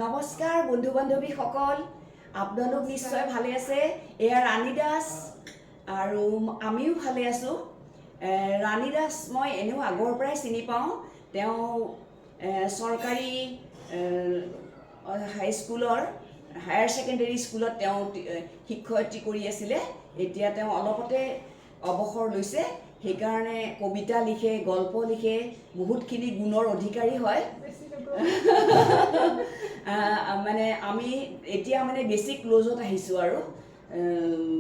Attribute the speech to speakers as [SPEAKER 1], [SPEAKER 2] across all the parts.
[SPEAKER 1] নমস্কাৰ বন্ধু বান্ধৱীসকল, আপোনালোক নিশ্চয় ভালে আছে। এয়া ৰাণী দাস আৰু আমিও ভালে আছোঁ। ৰাণী দাস মই এনেও আগৰ পৰাই চিনি পাওঁ। তেওঁ চৰকাৰী হাইস্কুলৰ হায়াৰ ছেকেণ্ডেৰী স্কুলত তেওঁ শিক্ষয়িত্ৰী কৰি আছিলে। এতিয়া তেওঁ অলপতে অৱসৰ লৈছে। সেইকাৰণে কবিতা লিখে, গল্প লিখে, বহুতখিনি গুণৰ অধিকাৰী হয়। মানে আমি এতিয়া মানে বেছি ক্ল'জত আহিছোঁ আৰু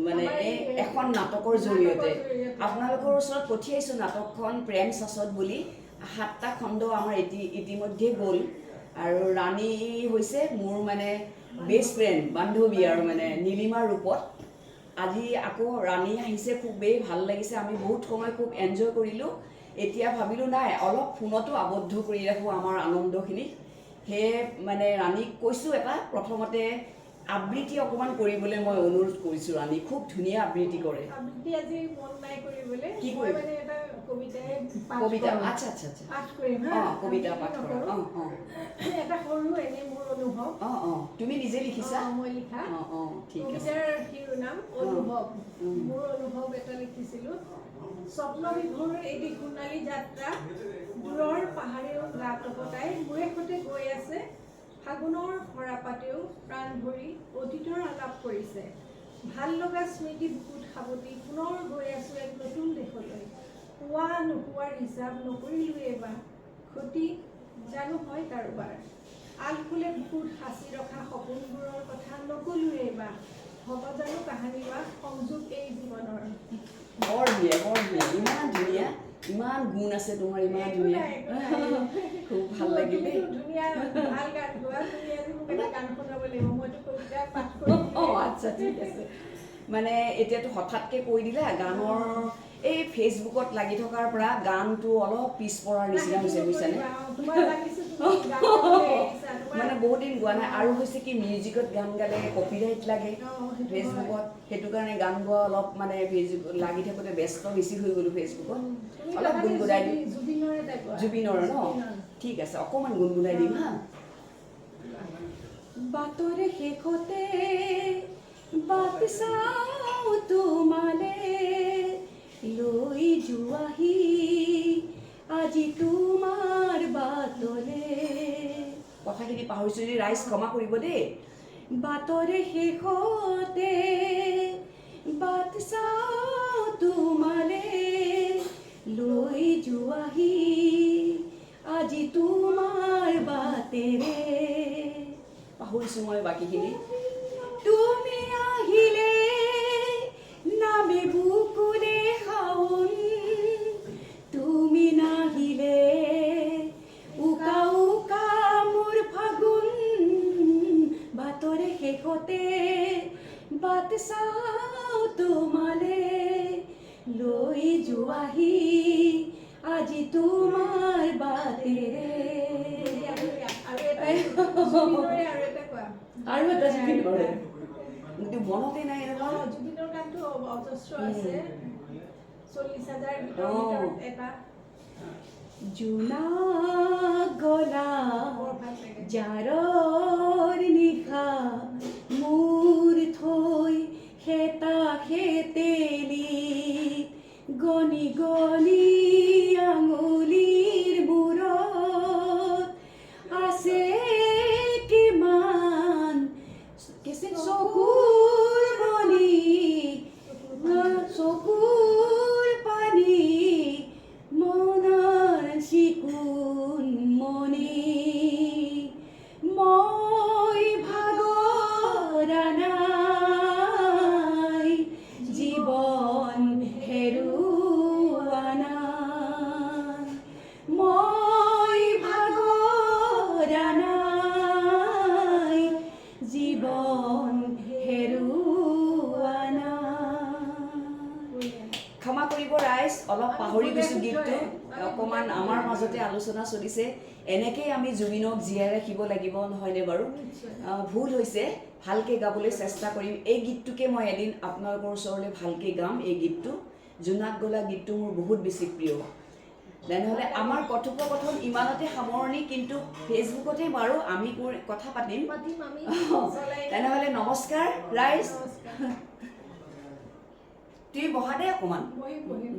[SPEAKER 1] মানে এই এখন নাটকৰ জৰিয়তে আপোনালোকৰ ওচৰত পঠিয়াইছোঁ নাটকখন প্ৰেম শাশ্বত বুলি। 7টা খণ্ড আমাৰ ইতিমধ্যে গ'ল আৰু ৰাণী হৈছে মোৰ মানে বেষ্ট ফ্ৰেণ্ড, বান্ধৱী আৰু মানে নীলিমাৰ ৰূপত। আজি আকৌ ৰাণী আহিছে, খুবেই ভাল লাগিছে। আমি বহুত সময় খুব এনজয় কৰিলোঁ। এতিয়া ভাবিলোঁ নাই অলপ ফোনতো আবদ্ধ কৰি ৰাখোঁ আমাৰ আনন্দখিনি। সেয়ে মানে ৰাণীক কৈছোঁ এটা প্ৰথমতে আবৃত্তি অকণমান কৰিবলৈ মই অনুৰোধ কৰিছোঁ। ৰাণী খুব ধুনীয়া আবৃত্তি কৰে।
[SPEAKER 2] আবৃত্তি আজি মন নাই কৰিবলৈ,
[SPEAKER 1] কি
[SPEAKER 2] মই মানে এটা
[SPEAKER 1] কবিতা আচ্ছা আচ্ছা আচ্ছা
[SPEAKER 2] পাঠ কৰিম।
[SPEAKER 1] কবিতা পাঠ কৰা।
[SPEAKER 2] এটা সৰু এনে মোৰ অনুভৱ।
[SPEAKER 1] তুমি নিজে লিখিছা?
[SPEAKER 2] মই লিখা।
[SPEAKER 1] ঠিক আছে।
[SPEAKER 2] কবিতাৰ শিৰোনাম অনুভৱ। মোৰ অনুভৱ এটা লিখিছিলোঁ। স্বপ্ন বিভোৰ এটি সোণালী যাত্ৰা, দূৰৰ পাহাৰেও গা টপতাই মূৰে সৈতে গৈ আছে। ফাগুনৰ সৰাপাতেও প্ৰাণ ভৰি অতীতৰ আলাপ কৰিছে। ভাল লগা স্মৃতি বুকুত সাৱটি পুনৰ গৈ আছোঁ এক নতুন দেশলৈ। পোৱা নোপোৱাৰ হিচাপ নকৰিলোঁ এইবাৰ, ক্ষতি জানো হয় কাৰোবাৰ। আলফুলে বুকুত সাঁচি ৰখা সপোনবোৰৰ কথা নকলোঁ এইবাৰ, হ'ব জানো কাহানী বা সংযোগ এই জীৱনৰ।
[SPEAKER 1] বৰ ধুনীয়া, বৰ ধুনীয়া, ইমান ধুনীয়া, ইমান গুণ আছে তোমাৰ, ইমান ধুনীয়া, খুব ভাল লাগিলে।
[SPEAKER 2] ধুনীয়া ভাল গান গোৱা, তুমি আজি মোক এটা গান শুনাব লাগিব, মইতো কবিতা পাঠ কৰিম।
[SPEAKER 1] আচ্ছা ঠিক আছে। মানে এতিয়াতো হঠাৎকৈ কৈ দিলা গানৰ এই ফেচবুকত লাগি থকাৰ পৰা গানটো অলপ পিছপৰাৰ নিচিনা হৈছে, বুজিছানে? মানে বহুত দিন গোৱা নাই। আৰু হৈছে কি মিউজিকত গান গালে কপিৰাইট লাগে ফেচবুকত, সেইটো কাৰণে গান গোৱা অলপ মানে ফেচবুকত লাগি থাকোঁতে ব্যস্ত বেছি হৈ গ'লোঁ ফেচবুকত। অলপ গুণগুণাই দিম। জুবিনৰ ন? ঠিক আছে, অকণমান গুণগুণাই দিম হা। বাটৰে শেষতে বাট চাওঁ তোমালে, লৈ যোৱাহি আজি তোমাৰ বাটলে। কথাখিনি পাহৰিছোঁ যদি ৰাইজ ক্ষমা কৰিব দেই। বাটৰে শেষতে বাট চাওঁ তোমালে, লৈ যোৱাহি আজি তোমাৰ বাটেৰে। পাহৰিছোঁ মই বাকীখিনি। তুমি আহিলে নামে বুকুলে শাওন, তুমি নাহিলে উকা উকা মোৰ ফাগুন। বাটৰে শেষতে বাট চাওঁ তোমালে, লৈ যোৱাহি আজি তোমাৰ বাটেৰে। আৰু এটা জুবিনৰে কিন্তু মনতে নাই এনেকুৱা।
[SPEAKER 2] জুবিনৰ গানটো অজস্ৰ আছে, 40,000 ভিতৰত এটা।
[SPEAKER 1] জোনাক গলা জাৰৰ নিশা, মোৰ থৈ খেতা খেতেলি, গণি গণি আঙুলিৰ মূৰত আছে কিমান চকুৰ মণি, চকুৰ পানী, মনৰ চিকুণ মণি। মই ভাগৰা নাই, জীৱন হেৰুৱা নাই। মই ভাগৰা নাই, জীৱন হেৰুৱা নাই। ক্ষমা কৰিব ৰাইজ, অলপ পাহৰি গৈছোঁ গীতটো। অকণমান আমাৰ মাজতে আলোচনা চলিছে। এনেকেই আমি জুবিনক জীয়াই ৰাখিব লাগিব, নহয়নে বাৰু? ভুল হৈছে, ভালকৈ গাবলৈ চেষ্টা কৰিম। এই গীতটোকে মই এদিন আপোনালোকৰ ওচৰলৈ ভালকৈ গাম। এই গীতটো জোনাক গলা গীতটো মোৰ বহুত বেছি প্ৰিয়। তেনেহ'লে আমাৰ কথোপকথন ইমানতে সামৰণি, কিন্তু ফেচবুকতে বাৰু আমি কথা পাতিম। তেনেহ'লে নমস্কাৰ ৰাইজ।
[SPEAKER 2] নমস্কাৰ।
[SPEAKER 1] তুমি বহা দে অকণমান।
[SPEAKER 2] মই বহিম।